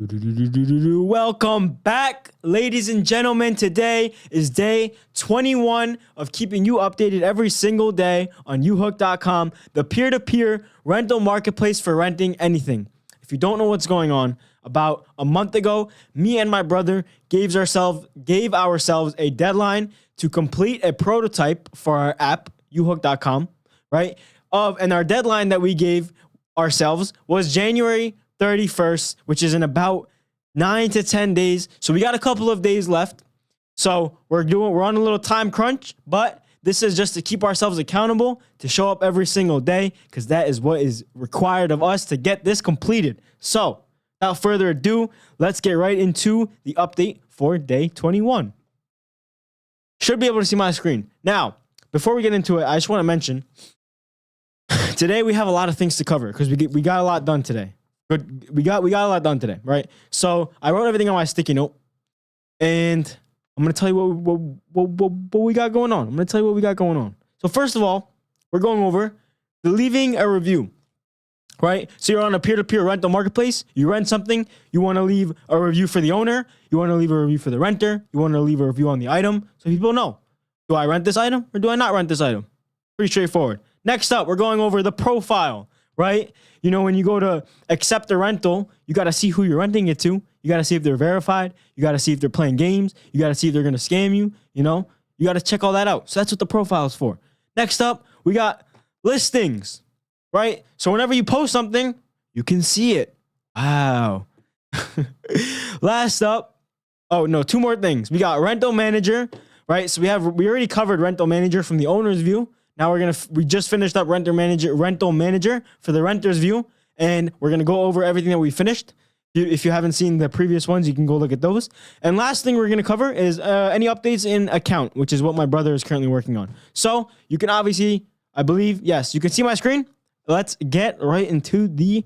Welcome back, ladies and gentlemen. Today is day 21 of keeping you updated every single day on uhook.com, the peer-to-peer rental marketplace for renting anything. If you don't know what's going on, about a month ago, me and my brother gave ourselves a deadline to complete a prototype for our app, uhook.com, right? And our deadline that we gave ourselves was January 31st, which is in about 9 to 10 days. So we got a couple of days left. So we're on a little time crunch, but this is just to keep ourselves accountable, to show up every single day, because that is what is required of us to get this completed. So without further ado, let's get right into the update for day 21. Should be able to see my screen. Now, before we get into it, I just want to mention, today we have a lot of things to cover because we got a lot done today. Good. We got a lot done today, right? So I wrote everything on my sticky note, and I'm gonna tell you what we got going on. So first of all, we're going over leaving a review, right? So you're on a peer-to-peer rental marketplace. You rent something. You want to leave a review for the owner. You want to leave a review for the renter. You want to leave a review on the item, so people know: do I rent this item or do I not rent this item? Pretty straightforward. Next up, we're going over the profile, right? You know, when you go to accept a rental, you got to see who you're renting it to. You got to see if they're verified. You got to see if they're playing games. You got to see if they're going to scam you. You know, you got to check all that out. So that's what the profile is for. Next up, we got listings, right? So whenever you post something, you can see it. Wow. Last up, two more things. We got rental manager, right? So we already covered rental manager from the owner's view. Now we just finished up rental manager for the renter's view, and we're gonna go over everything that we finished. If you haven't seen the previous ones, you can go look at those. And last thing we're gonna cover is any updates in account, which is what my brother is currently working on. So you can obviously, I believe, yes, you can see my screen. Let's get right into the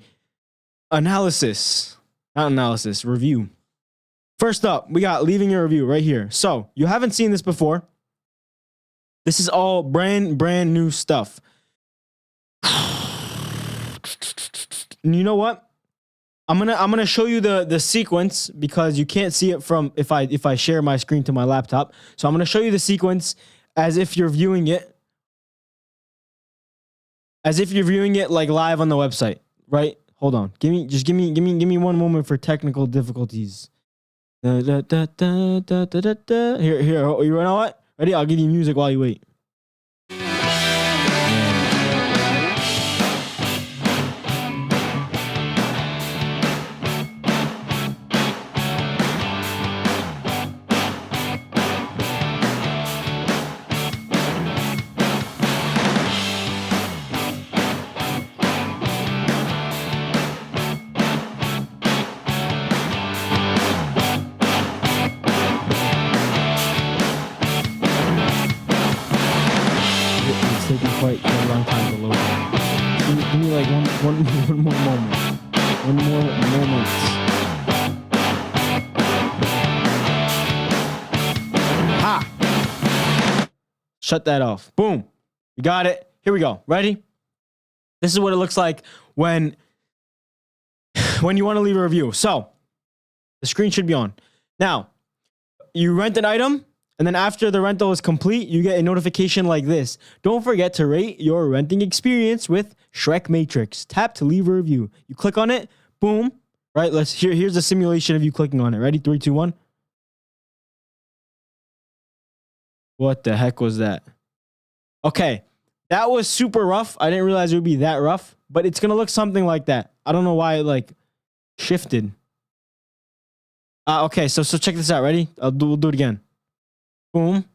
review. First up, we got leaving a review right here. So you haven't seen this before. This is all brand new stuff. And you know what? I'm gonna show you the sequence because you can't see it from if I share my screen to my laptop. So I'm gonna show you the sequence as if you're viewing it, like live on the website, right? Hold on. Give me one moment for technical difficulties. Here, you know what? Ready? I'll give you music while you wait. Taking quite a long time to load. Give me like one more moment. One more moment. Ha! Shut that off. Boom. We got it. Here we go. Ready? This is what it looks like when you want to leave a review. So the screen should be on. Now, you rent an item. And then after the rental is complete, you get a notification like this. Don't forget to rate your renting experience with Shrek Matrix. Tap to leave a review. You click on it, boom. Right, here's a simulation of you clicking on it. Ready? 3, 2, 1. What the heck was that? Okay, that was super rough. I didn't realize it would be that rough, but it's gonna look something like that. I don't know why it shifted. Okay, so check this out. Ready? We'll do it again. Boom.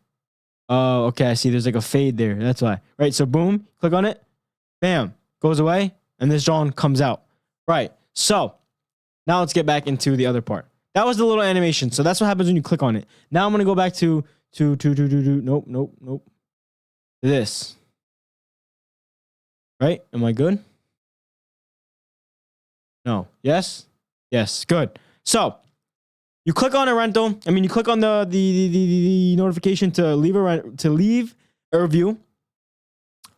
Oh, okay. I see there's like a fade there. That's why. Right. So boom, click on it. Bam. Goes away. And this John comes out. Right. So now let's get back into the other part. That was the little animation. So that's what happens when you click on it. Now I'm going to go back to nope. This. Right. Am I good? No. Yes. Yes. Good. So you click on a rental. You click on the notification to leave a review,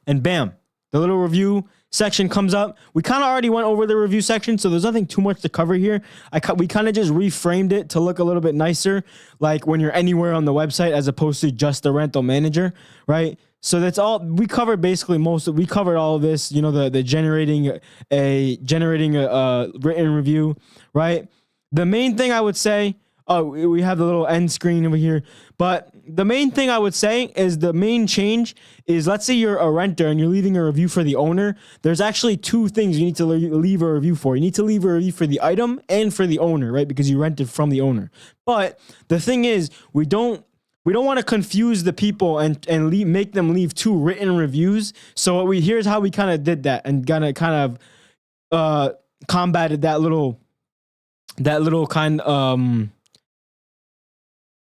and bam, the little review section comes up. We kind of already went over the review section, so there's nothing too much to cover here. We kind of just reframed it to look a little bit nicer, like when you're anywhere on the website as opposed to just the rental manager, right? So that's all we covered. Basically, we covered all of this. You know, the generating a written review, right? The main thing I would say, we have the little end screen over here, but the main thing I would say is the main change is, let's say you're a renter and you're leaving a review for the owner. There's actually two things you need to leave a review for. You need to leave a review for the item and for the owner, right? Because you rented from the owner. But the thing is, we don't want to confuse the people and make them leave two written reviews. So here's how we kind of did that and kind of combated that little kind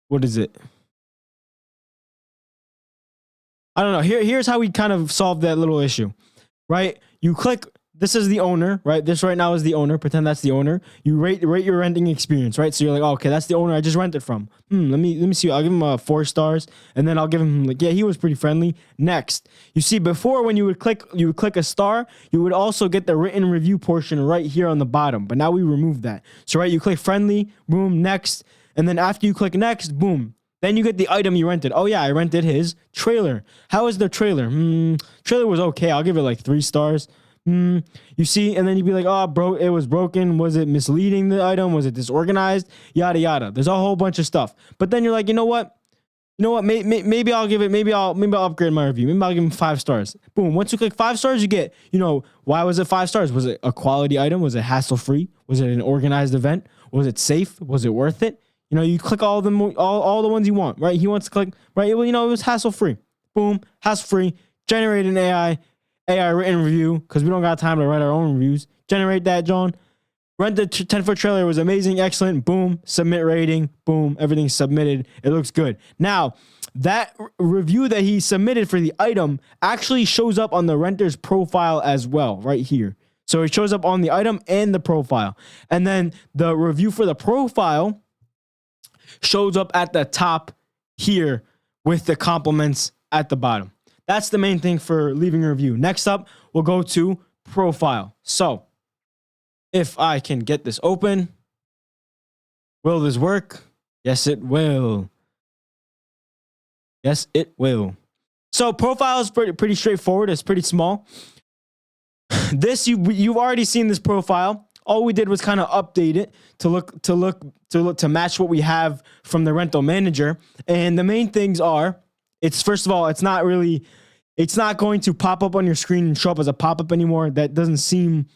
what is it? I don't know. Here's how we kind of solved that little issue, right? You click, this is the owner, right? This right now is the owner. Pretend that's the owner. You rate your renting experience, right? So you're like, oh, okay, that's the owner I just rented from. Let me see. I'll give him 4 stars, and then I'll give him like, yeah, he was pretty friendly. Next, you see, before when you would click a star, you would also get the written review portion right here on the bottom. But now we removed that. So right, you click friendly, boom, next, and then after you click next, boom. Then you get the item you rented. Oh, yeah, I rented his trailer. How is the trailer? Trailer was okay. I'll give it like 3 stars. You see, and then you'd be like, oh, bro, it was broken. Was it misleading, the item? Was it disorganized? Yada, yada. There's a whole bunch of stuff. But then you're like, you know what? Maybe I'll give it, maybe I'll upgrade my review. Maybe I'll give him 5 stars. Boom. Once you click 5 stars, you get, why was it 5 stars? Was it a quality item? Was it hassle-free? Was it an organized event? Was it safe? Was it worth it? You click all of them, all the ones you want, right? He wants to click, right? Well, it was hassle-free. Boom, hassle-free. Generate an AI written review, because we don't got time to write our own reviews. Generate that, John. Rent the 10-foot trailer was amazing, excellent. Boom, submit rating. Boom, everything's submitted. It looks good. Now, that review that he submitted for the item actually shows up on the renter's profile as well, right here. So it shows up on the item and the profile. And then the review for the profile shows up at the top here with the compliments at the bottom. That's the main thing for leaving a review. Next up, we'll go to profile. So if I can get this open, will this work? Yes, it will. Yes, it will. So profile is pretty straightforward. It's pretty small. This, you've already seen this profile. All we did was kind of update it to match what we have from the rental manager. And the main things are, first of all, it's not going to pop up on your screen and show up as a pop-up anymore. That doesn't seem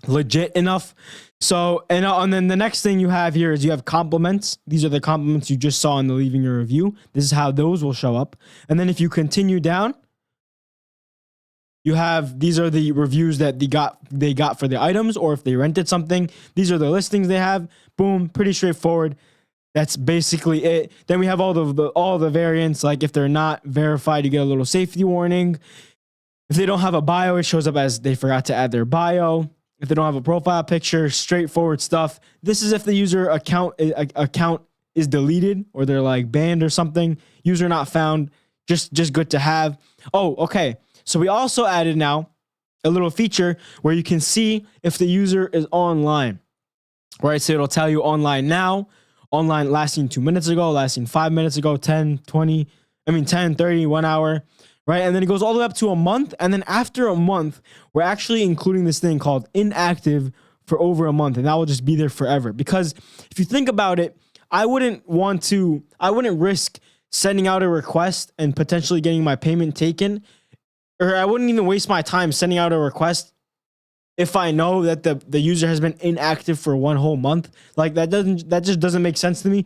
legit enough. So, and then the next thing you have here is you have compliments. These are the compliments you just saw in the leaving your review. This is how those will show up. And then if you continue down, these are the reviews that they got for the items, or if they rented something, these are the listings they have. Boom, pretty straightforward. That's basically it. Then we have all the variants. Like if they're not verified, you get a little safety warning. If they don't have a bio, it shows up as they forgot to add their bio. If they don't have a profile picture, straightforward stuff. This is if the user account is deleted or they're like banned or something. User not found. Just good to have. Oh, okay. So we also added now a little feature where you can see if the user is online, right? So it'll tell you online now, online lasting 2 minutes ago, lasting 5 minutes ago, 10, 30, 1 hour, right? And then it goes all the way up to a month. And then after a month, we're actually including this thing called inactive for over a month. And that will just be there forever. Because if you think about it, I wouldn't risk sending out a request and potentially getting my payment taken, or I wouldn't even waste my time sending out a request if I know that the user has been inactive for 1 whole month. Like that just doesn't make sense to me.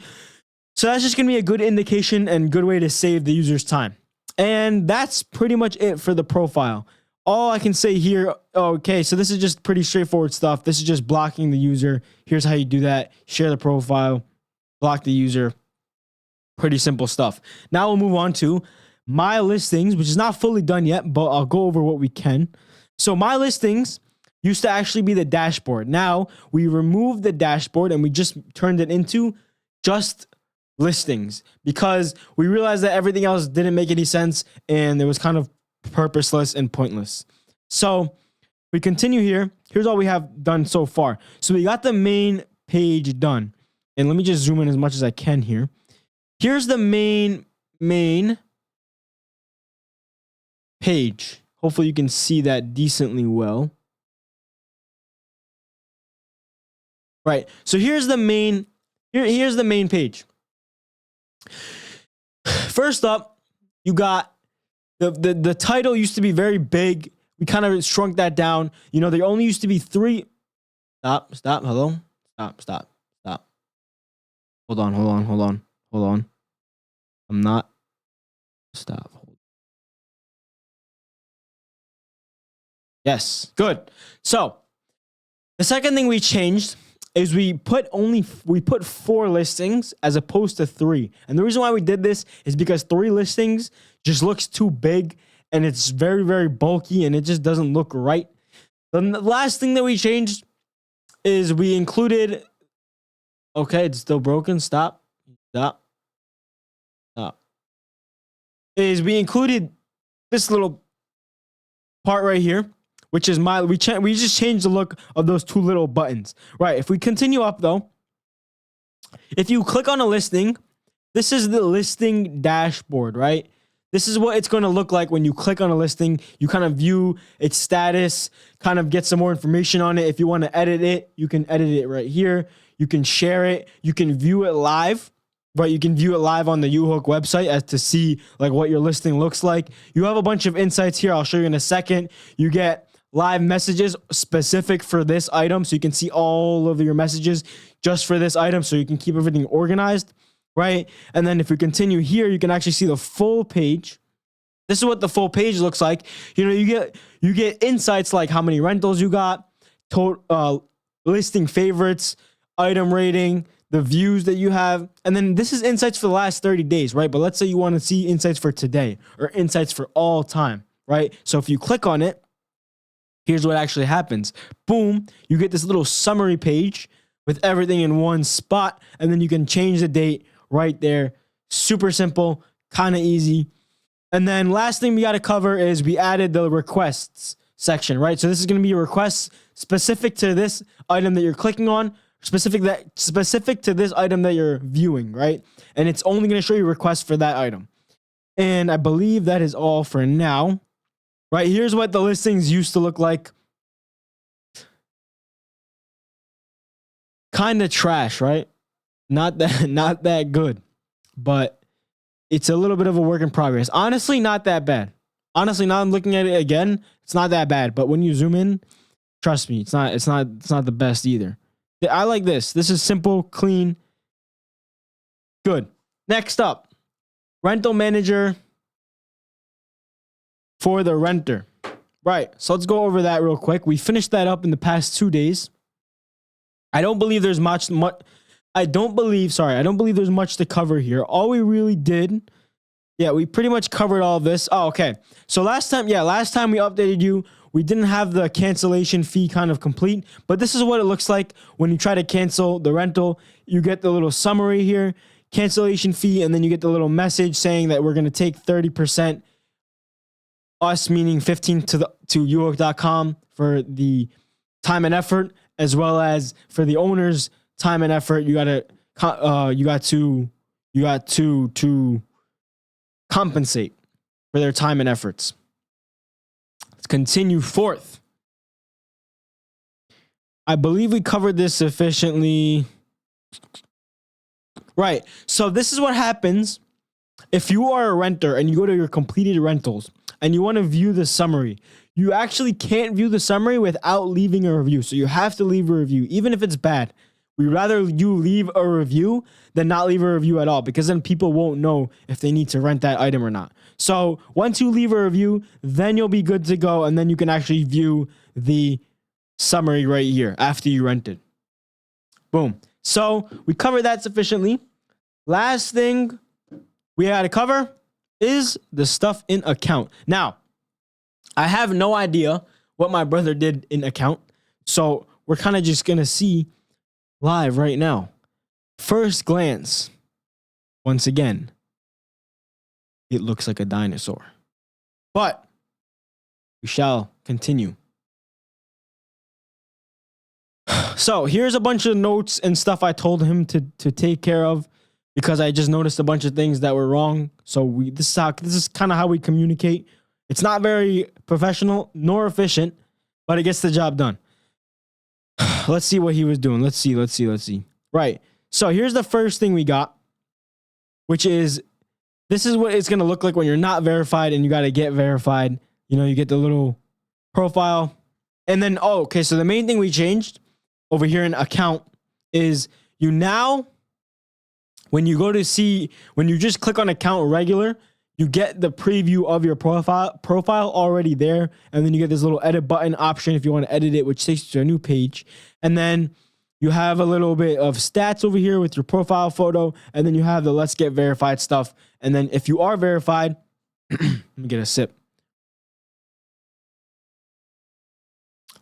So that's just gonna be a good indication and good way to save the user's time. And that's pretty much it for the profile. All I can say here, okay, so this is just pretty straightforward stuff. This is just blocking the user. Here's how you do that. Share the profile, block the user. Pretty simple stuff. Now we'll move on to My Listings, which is not fully done yet, but I'll go over what we can. So My Listings used to actually be the dashboard. Now we removed the dashboard and we just turned it into just listings because we realized that everything else didn't make any sense and it was kind of purposeless and pointless. So we continue here. Here's all we have done so far. So we got the main page done. And let me just zoom in as much as I can here. Here's the main page. Hopefully you can see that decently well. Right. So here's the main here's the main page. First up, you got the title used to be very big. We kind of shrunk that down. You know, there only used to be 3. Stop. Hello. Stop. Hold on. I'm not. Stop. Yes. Good. So the second thing we changed is we put 4 listings as opposed to 3. And the reason why we did this is because 3 listings just looks too big and it's very, very bulky and it just doesn't look right. Then the last thing that we changed is we included, okay, it's still broken. Stop. Is we included this little part right here, which is we just changed the look of those 2 little buttons. Right. If we continue up though, if you click on a listing, this is the listing dashboard, right? This is what it's going to look like when you click on a listing. You kind of view its status, kind of get some more information on it. If you want to edit it, you can edit it right here. You can share it. You can view it live, right? You can view it live on the UHook website as to see like what your listing looks like. You have a bunch of insights here. I'll show you in a second. You get live messages specific for this item. So you can see all of your messages just for this item. So you can keep everything organized, right? And then if we continue here, you can actually see the full page. This is what the full page looks like. You know, you get insights like how many rentals you got, listing favorites, item rating, the views that you have. And then this is insights for the last 30 days, right? But let's say you want to see insights for today or insights for all time, right? So if you click on it, here's what actually happens. Boom, you get this little summary page with everything in one spot, and then you can change the date right there. Super simple, kind of easy. And then last thing we got to cover is we added the requests section, right? So this is going to be a request specific to this item that you're clicking on, specific to this item that you're viewing, right? And it's only going to show you requests for that item. And I believe that is all for now. Right, here's what the listings used to look like. Kind of trash, right? Not that good. But it's a little bit of a work in progress. Honestly, not that bad. Honestly, now I'm looking at it again, it's not that bad. But when you zoom in, trust me, it's not the best either. I like this. This is simple, clean, good. Next up, rental manager for the renter. Right. So let's go over that real quick. We finished that up in the past 2 days. I don't believe there's much to cover here. All we really did, we pretty much covered all of this. Oh, okay. So last time we updated you, we didn't have the cancellation fee kind of complete, but this is what it looks like when you try to cancel the rental. You get the little summary here, cancellation fee, and then you get the little message saying that we're going to take 30%. Us meaning 15 to UHook.com for the time and effort, as well as for the owner's time and effort. You got to compensate for their time and efforts. Let's continue forth. I believe we covered this sufficiently. Right. So this is what happens if you are a renter and you go to your completed rentals and you want to view the summary. You actually can't view the summary without leaving a review. So you have to leave a review, even if it's bad. We'd rather you leave a review than not leave a review at all, because then people won't know if they need to rent that item or not. So once you leave a review, then you'll be good to go, and then you can actually view the summary right here after you rented. Boom. So we covered that sufficiently. Last thing we had to cover is the stuff in account. Now, I have no idea what my brother did in account, so we're kind of just going to see live right now. First glance, once again, it looks like a dinosaur. But We shall continue. So here's a bunch of notes and stuff I told him to take care of because I just noticed a bunch of things that were wrong. So this is kind of how we communicate. It's not very professional nor efficient, but it gets the job done. Let's see what he was doing. Let's see. Right. So here's the first thing we got, which is this is what it's going to look like when you're not verified and you got to get verified. You know, you get the little profile. And then, oh, okay. So the main thing we changed over here in account is you now, when you go to see, when you just click on account regular, you get the preview of your profile already there. And then you get this little edit button option if you want to edit it, which takes you to a new page. And then you have a little bit of stats over here with your profile photo. And then you have the let's get verified stuff. And then if you are verified, let me get a sip.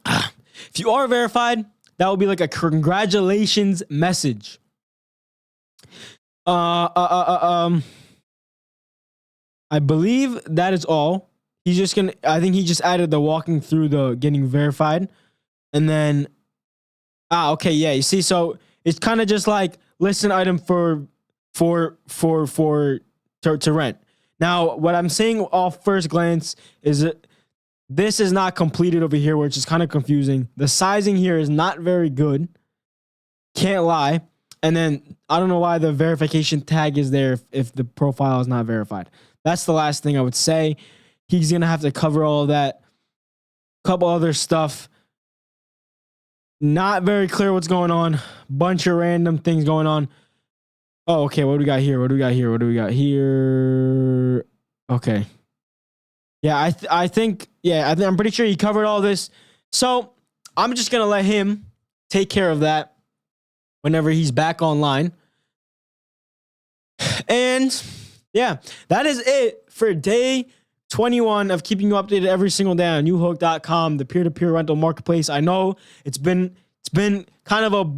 If you are verified, that will be like a congratulations message. I believe that is all. He's just gonna, I think he just added the walking through the getting verified. And then, okay, yeah, you see, so it's kind of just like list an item to rent. Now, what I'm saying off first glance is that this is not completed over here, which is kind of confusing. The sizing here is not very good. Can't lie. And then I don't know why the verification tag is there if the profile is not verified. That's the last thing I would say. He's going to have to cover all of that. Couple other stuff. Not very clear what's going on. Bunch of random things going on. Oh, okay. What do we got here? Okay. Yeah, I'm pretty sure he covered all this. So I'm just going to let him take care of that whenever he's back online. And yeah, that is it for day 21 of keeping you updated every single day on uhook.com, the peer-to-peer rental marketplace. I know it's been kind of a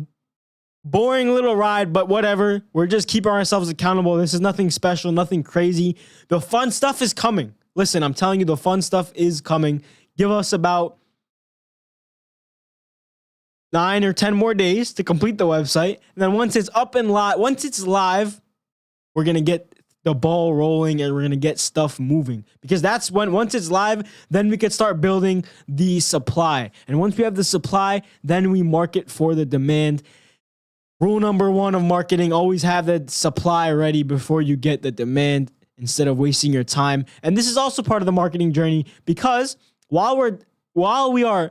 boring little ride, but whatever. We're just keeping ourselves accountable. This is nothing special, nothing crazy. The fun stuff is coming. Listen, I'm telling you, the fun stuff is coming. Give us about 9 or 10 more days to complete the website. And then once it's up and once it's live, we're going to get the ball rolling and we're going to get stuff moving. Because that's when, once it's live, then we could start building the supply. And once we have the supply, then we market for the demand. Rule number 1 of marketing, always have the supply ready before you get the demand, instead of wasting your time. And this is also part of the marketing journey, because while we are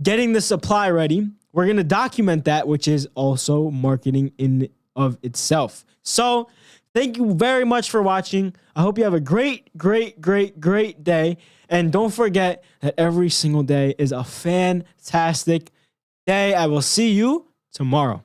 getting the supply ready, we're going to document that, which is also marketing in of itself. So thank you very much for watching. I hope you have a great day. And don't forget that every single day is a fantastic day. I will see you tomorrow.